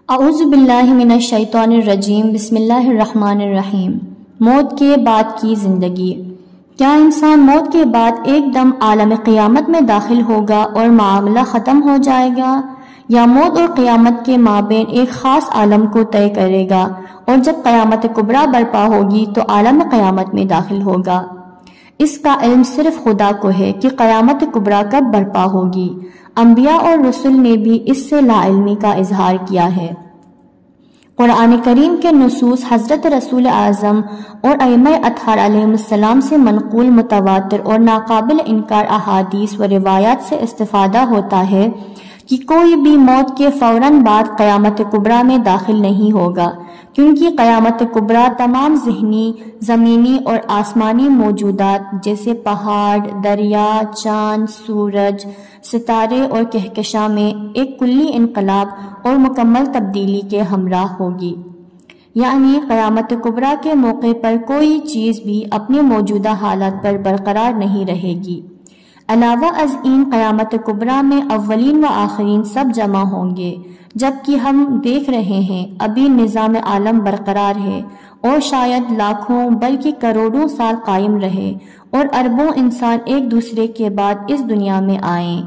اعوذ باللہ من الشیطان الرجیم بسم اللہ الرحمن الرحیم۔ موت کے بعد کی زندگی۔ کیا انسان موت کے بعد ایک دم عالم قیامت میں داخل ہوگا اور معاملہ ختم ہو جائے گا، یا موت اور قیامت کے مابین ایک خاص عالم کو طے کرے گا اور جب قیامت کبریٰ برپا ہوگی تو عالم قیامت میں داخل ہوگا؟ اس کا علم صرف خدا کو ہے کہ قیامت کبریٰ کب برپا ہوگی۔ انبیاء اور رسل نے بھی اس سے لا علمی کا اظہار کیا ہے۔ قرآن کریم کے نصوص حضرت رسول اعظم اور ائمہ اطہار علیہم السلام سے منقول متواتر اور ناقابل انکار احادیث و روایات سے استفادہ ہوتا ہے کہ کوئی بھی موت کے فوراً بعد قیامت کبریٰ میں داخل نہیں ہوگا، کیونکہ قیامت کبریٰ تمام ذہنی، زمینی اور آسمانی موجودات جیسے پہاڑ، دریا، چاند، سورج، ستارے اور کہکشاں میں ایک کلی انقلاب اور مکمل تبدیلی کے ہمراہ ہوگی۔ یعنی قیامت کبریٰ کے موقع پر کوئی چیز بھی اپنے موجودہ حالت پر برقرار نہیں رہے گی۔ علاوہ ازیں قیامت کبریٰ میں اولین و آخرین سب جمع ہوں گے، جبکہ ہم دیکھ رہے ہیں ابھی نظام عالم برقرار ہے اور شاید لاکھوں بلکہ کروڑوں سال قائم رہے اور اربوں انسان ایک دوسرے کے بعد اس دنیا میں آئیں۔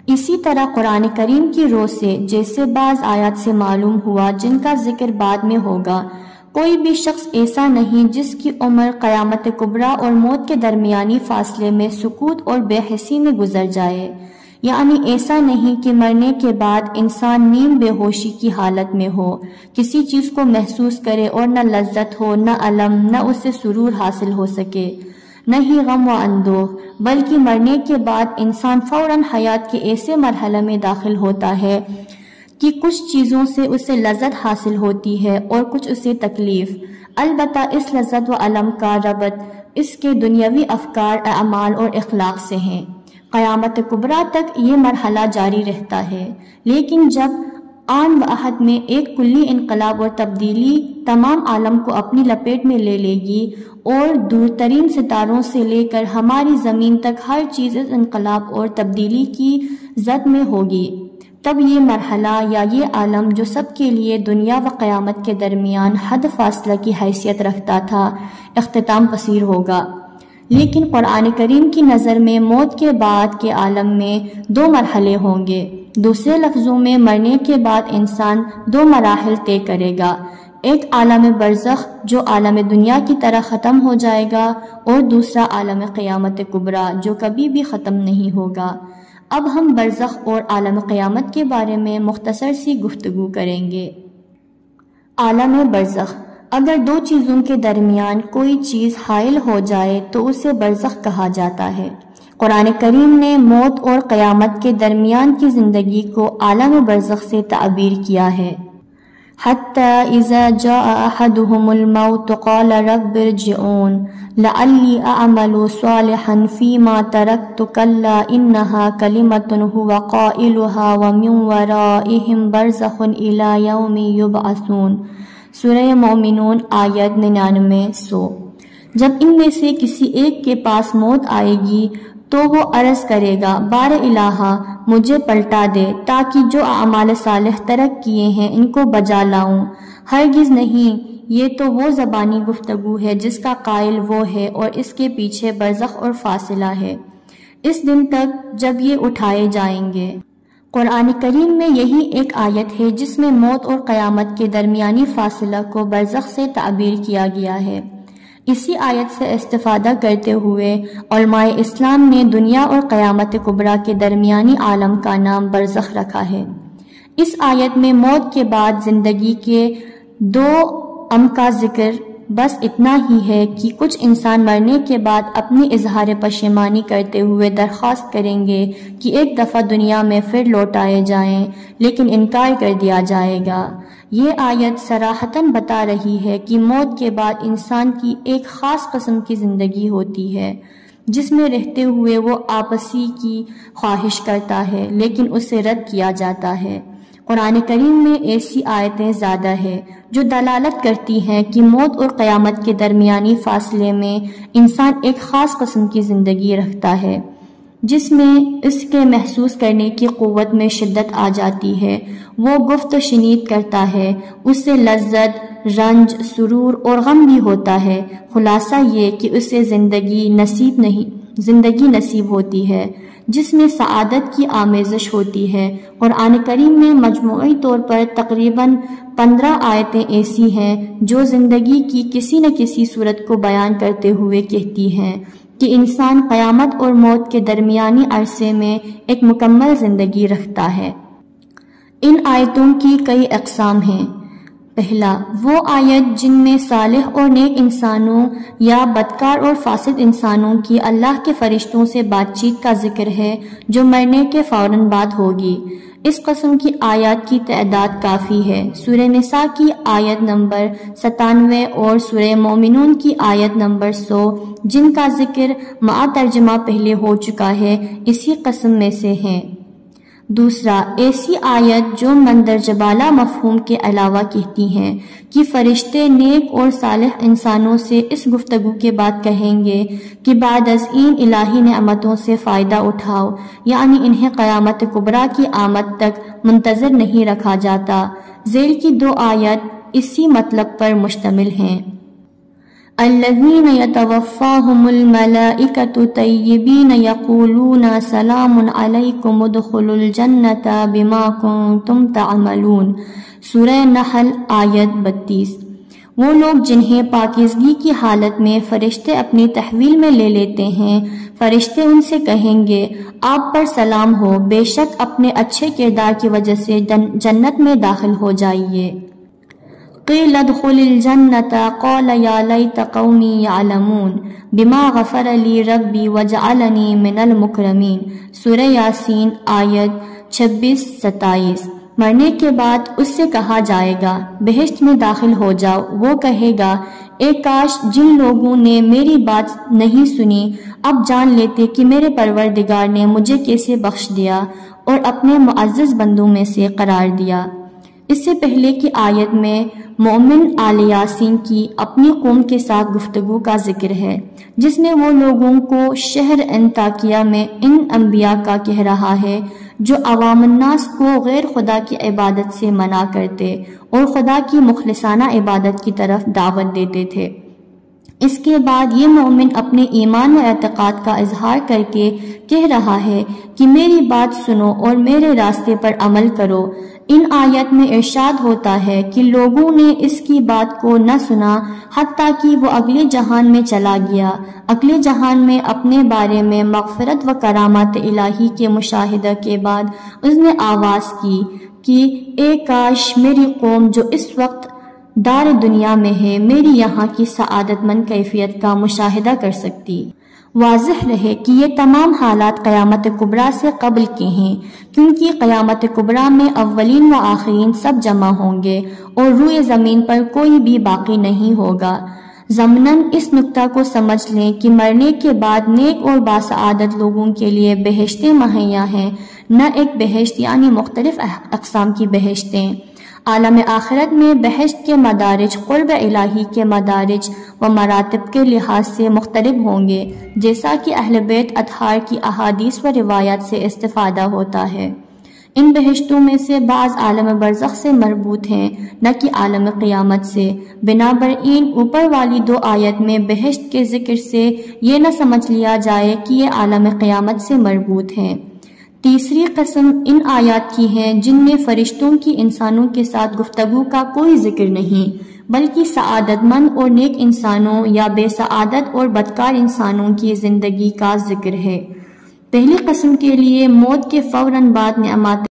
اسی طرح قرآن کریم کی روح سے جیسے بعض آیات سے معلوم ہوا جن کا ذکر بعد میں ہوگا، کوئی بھی شخص ایسا نہیں جس کی عمر قیامت کبریٰ اور موت کے درمیانی فاصلے میں سکوت اور بے حسی میں گزر جائے۔ یعنی ایسا نہیں کہ مرنے کے بعد انسان نیم بے ہوشی کی حالت میں ہو، کسی چیز کو محسوس کرے اور نہ لذت ہو، نہ الم، نہ اسے سرور حاصل ہو سکے، نہ ہی غم و اندوہ، بلکہ مرنے کے بعد انسان فوراً حیات کے ایسے مرحلے میں داخل ہوتا ہے کہ کچھ چیزوں سے اسے لذت حاصل ہوتی ہے اور کچھ اسے تکلیف۔ البتہ اس لذت و الم کا ربط اس کے دنیاوی افکار، اعمال اور اخلاق سے ہیں۔ قیامت کبریٰ تک یہ مرحلہ جاری رہتا ہے، لیکن جب آن واحد میں ایک کلی انقلاب اور تبدیلی تمام عالم کو اپنی لپیٹ میں لے لے گی اور دور ترین ستاروں سے لے کر ہماری زمین تک ہر چیز اس انقلاب اور تبدیلی کی زد میں ہوگی، تب یہ مرحلہ یا یہ عالم جو سب کے لیے دنیا و قیامت کے درمیان حد فاصلہ کی حیثیت رکھتا تھا، اختتام پذیر ہوگا۔ لیکن قرآن کریم کی نظر میں موت کے بعد کے عالم میں دو مرحلے ہوں گے۔ دوسرے لفظوں میں مرنے کے بعد انسان دو مراحل طے کرے گا، ایک عالم برزخ جو عالم دنیا کی طرح ختم ہو جائے گا اور دوسرا عالم قیامت کبریٰ جو کبھی بھی ختم نہیں ہوگا۔ اب ہم برزخ اور عالم قیامت کے بارے میں مختصر سی گفتگو کریں گے۔ عالم برزخ، اگر دو چیزوں کے درمیان کوئی چیز حائل ہو جائے تو اسے برزخ کہا جاتا ہے۔ قرآن کریم نے موت اور قیامت کے درمیان کی زندگی کو عالم برزخ سے تعبیر کیا ہے۔ حَتَّى إِذَا جَاءَ أَحَدُهُمُ الْمَوْتُ قَالَ رَبِّ ارْجِعُونِ لَعَلِّي أَعْمَلُ صَالِحًا فِيمَا تَرَكْتُ كَلَّا إِنَّهَا كَلِمَةٌ هُوَ قَائِلُهَا وَمِن وَرَائِهِمْ بَرْزَخٌ إِلَى يَوْمِ يُبْعَثُونَ۔ سورہ مومنون آیت 99-100۔ جب ان میں سے کسی ایک کے پاس موت آئے گی تو وہ عرض کرے گا، بار الہا مجھے پلٹا دے تاکہ جو اعمال صالح ترک کیے ہیں ان کو بجا لاؤں۔ ہرگز نہیں، یہ تو وہ زبانی گفتگو ہے جس کا قائل وہ ہے اور اس کے پیچھے برزخ اور فاصلہ ہے، اس دن تک جب یہ اٹھائے جائیں گے۔ قرآن کریم میں یہی ایک آیت ہے جس میں موت اور قیامت کے درمیانی فاصلہ کو برزخ سے تعبیر کیا گیا ہے۔ اسی آیت سے استفادہ کرتے ہوئے علماء اسلام نے دنیا اور قیامت کبریٰ کے درمیانی عالم کا نام برزخ رکھا ہے۔ اس آیت میں موت کے بعد زندگی کے دو کا ذکر بس اتنا ہی ہے کہ کچھ انسان مرنے کے بعد اپنی اظہار پشیمانی کرتے ہوئے درخواست کریں گے کہ ایک دفعہ دنیا میں پھر لوٹائے جائیں، لیکن انکار کر دیا جائے گا۔ یہ آیت صراحتاً بتا رہی ہے کہ موت کے بعد انسان کی ایک خاص قسم کی زندگی ہوتی ہے جس میں رہتے ہوئے وہ آپسی کی خواہش کرتا ہے لیکن اسے رد کیا جاتا ہے۔ قرآن کریم میں ایسی آیتیں زیادہ ہیں جو دلالت کرتی ہیں کہ موت اور قیامت کے درمیانی فاصلے میں انسان ایک خاص قسم کی زندگی رکھتا ہے۔ جس میں اس کے محسوس کرنے کی قوت میں شدت آ جاتی ہے، وہ گفت و شنید کرتا ہے، اس سے لذت، رنج، سرور اور غم بھی ہوتا ہے۔ خلاصہ یہ کہ اسے زندگی نصیب ہوتی ہے جس میں سعادت کی آمیزش ہوتی ہے۔ قرآن کریم میں مجموعی طور پر تقریباً 15 آیتیں ایسی ہیں جو زندگی کی کسی نہ کسی صورت کو بیان کرتے ہوئے کہتی ہیں کہ انسان قیامت اور موت کے درمیانی عرصے میں ایک مکمل زندگی رکھتا ہے۔ ان آیتوں کی کئی اقسام ہیں۔ پہلا، وہ آیت جن میں صالح اور نیک انسانوں یا بدکار اور فاسد انسانوں کی اللہ کے فرشتوں سے بات چیت کا ذکر ہے جو مرنے کے فوراً بعد ہوگی۔ اس قسم کی آیات کی تعداد کافی ہے۔ سورہ نساء کی آیت نمبر 97 اور سورہ مومنون کی آیت نمبر 100 جن کا ذکر مع ترجمہ پہلے ہو چکا ہے، اسی قسم میں سے ہیں۔ دوسرا، ایسی آیت جو مندرجہ بالا مفہوم کے علاوہ کہتی ہیں کہ فرشتے نیک اور صالح انسانوں سے اس گفتگو کے بعد کہیں گے کہ بعد از این الہی نعمتوں سے فائدہ اٹھاؤ، یعنی انہیں قیامت کبریٰ کی آمد تک منتظر نہیں رکھا جاتا۔ ذیل کی 2 آیت اسی مطلب پر مشتمل ہیں۔ الذین یتوفاہم الملائکۃ طیبین یقولون سلام علیکم ادخلوا الجنۃ بما کنتم تعملون، سورہ نحل آیت 32۔ وہ لوگ جنہیں پاکیزگی کی حالت میں فرشتے اپنی تحویل میں لے لیتے ہیں، فرشتے ان سے کہیں گے آپ پر سلام ہو، بے شک اپنے اچھے کردار کی وجہ سے جنت میں داخل ہو جائیے۔ قیل ادخل الجنۃ قال یا لیت قومی یعلمون بما غفر لی ربی وجعلنی من المکرمین، سورہ یاسین آیت 26-27۔ مرنے کے بعد اس سے کہا جائے گا بہشت میں داخل ہو جاؤ۔ وہ کہے گا اے کاش جن لوگوں نے میری بات نہیں سنی اب جان لیتے کہ میرے پروردگار نے مجھے کیسے بخش دیا اور اپنے معزز بندوں میں سے قرار دیا۔ اس سے پہلے کی آیت میں مومن آل یاسین کی اپنی قوم کے ساتھ گفتگو کا ذکر ہے جس میں وہ لوگوں کو شہر انطاکیہ میں ان انبیاء کا کہہ رہا ہے جو عوام الناس کو غیر خدا کی عبادت سے منع کرتے اور خدا کی مخلصانہ عبادت کی طرف دعوت دیتے تھے۔ اس کے بعد یہ مومن اپنے ایمان و اعتقاد کا اظہار کر کے کہہ رہا ہے کہ میری بات سنو اور میرے راستے پر عمل کرو۔ ان آیت میں ارشاد ہوتا ہے کہ لوگوں نے اس کی بات کو نہ سنا حتیٰ کہ وہ اگلے جہان میں چلا گیا۔ اگلے جہان میں اپنے بارے میں مغفرت و کرامات الہی کے مشاہدہ کے بعد اس نے آواز کی کہ اے کاش میری قوم جو اس وقت دار دنیا میں ہے میری یہاں کی سعادت مند کیفیت کا مشاہدہ کر سکتی۔ واضح رہے کہ یہ تمام حالات قیامت کبریٰ سے قبل کے ہیں، کیونکہ قیامت کبریٰ میں اولین و آخرین سب جمع ہوں گے اور روئے زمین پر کوئی بھی باقی نہیں ہوگا۔ ضمناً اس نکتہ کو سمجھ لیں کہ مرنے کے بعد نیک اور باسعادت لوگوں کے لیے بہشتیں مہیا ہیں، نہ ایک بہشت یعنی مختلف اقسام کی بہشتیں۔ عالم آخرت میں بہشت کے مدارج قرب الہی کے مدارج و مراتب کے لحاظ سے مختلف ہوں گے، جیسا کہ اہل بیت اطہار کی احادیث و روایات سے استفادہ ہوتا ہے۔ ان بہشتوں میں سے بعض عالم برزخ سے مربوط ہیں، نہ کہ عالم قیامت سے۔ بنابراین اوپر والی 2 آیت میں بہشت کے ذکر سے یہ نہ سمجھ لیا جائے کہ یہ عالم قیامت سے مربوط ہیں۔ تیسری قسم ان آیات کی ہے جن میں فرشتوں کی انسانوں کے ساتھ گفتگو کا کوئی ذکر نہیں، بلکہ سعادت مند اور نیک انسانوں یا بے سعادت اور بدکار انسانوں کی زندگی کا ذکر ہے۔ پہلی قسم کے لیے موت کے فوراً بعد نعمات